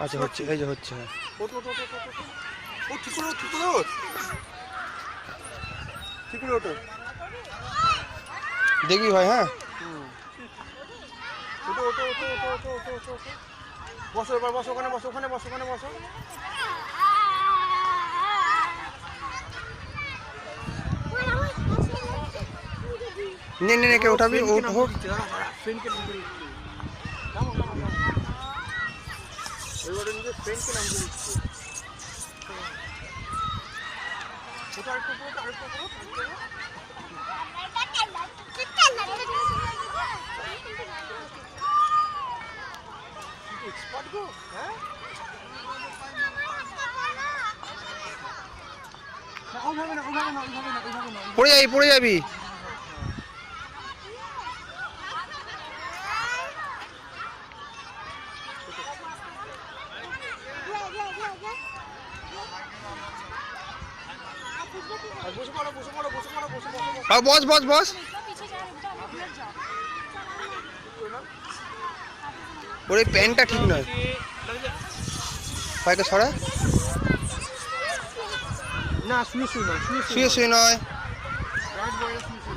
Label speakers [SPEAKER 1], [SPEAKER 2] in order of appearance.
[SPEAKER 1] আচ্ছা হচ্ছে, এই যে হচ্ছে।
[SPEAKER 2] ওঠ ওঠ ওঠ ওঠ ওঠ। ও ঠিক করে ওঠ, ঠিক করে ওঠ। ঠিক করে ওঠো।
[SPEAKER 1] দেখবি ভাই, হ্যাঁ
[SPEAKER 2] ওঠো ওঠো ওঠো ওঠো ওঠো ওঠো ওঠো ওঠো। বসো এবার, বসো ওখানে, বসো ওখানে, বসো ওখানে, বসো।
[SPEAKER 1] নে নে নে, কে উঠাবি? ওঠ হোক।
[SPEAKER 2] ফ্রেন্ডকে নাম করে দিচ্ছে। নামো নামো নামো। এবারে নিজের ফ্রেন্ডকে নাম করে দিচ্ছে। ওটা আরেকটু উপরে, আরেকটু উপরে, আরেকটু উপরে। এক্সপার্ট গো, হ্যাঁ? না, ওইভাবে না, ওইভাবে না, ওইভাবে না, ওইভাবে না।
[SPEAKER 1] পড়ে যাবি, পড়ে যাবি।
[SPEAKER 2] আর বসে পড়ো, বসে পড়ো, বসে পড়ো, বসে পড়ো, বসে
[SPEAKER 1] আর বস বস বস। ওর এই প্যান্টটা ঠিক নয়, পায়টা ছড়া।
[SPEAKER 2] না, শুয়ে শুয়ে না, শুয়ে
[SPEAKER 1] শুয়ে শুয়ে নয়।
[SPEAKER 2] রাইট বয় শুয়ে শুয়ে।